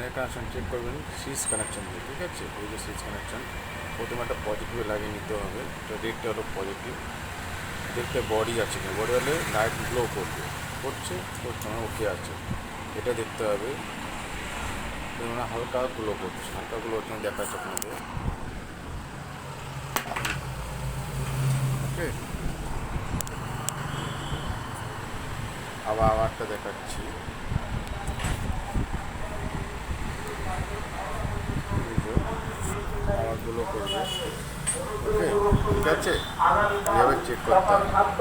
ফ্যানের connection check করবেন switch connection দিয়ে, ঠিক আছে? এই যে সুইচ কানেকশন, প্রথমে একটা পজিটিভে লাগিয়ে নিতে হবে। তো রেডটা হলো পজিটিভ, দেখতে বডি আছে কিনা, বডি হলে লাইট গ্লো করবে, করছে করছে মানে ওকে আছে, এটা দেখতে হবে। দেখুন হালকা গ্লো করছে, হালকা গ্লো হচ্ছে দেখাচ্ছে আপনাদের, ওকে। আবারটা দেখাচ্ছি, আবার গ্লো করবে, ওকে, ঠিক আছে। এইভাবে চেক করতে হবে।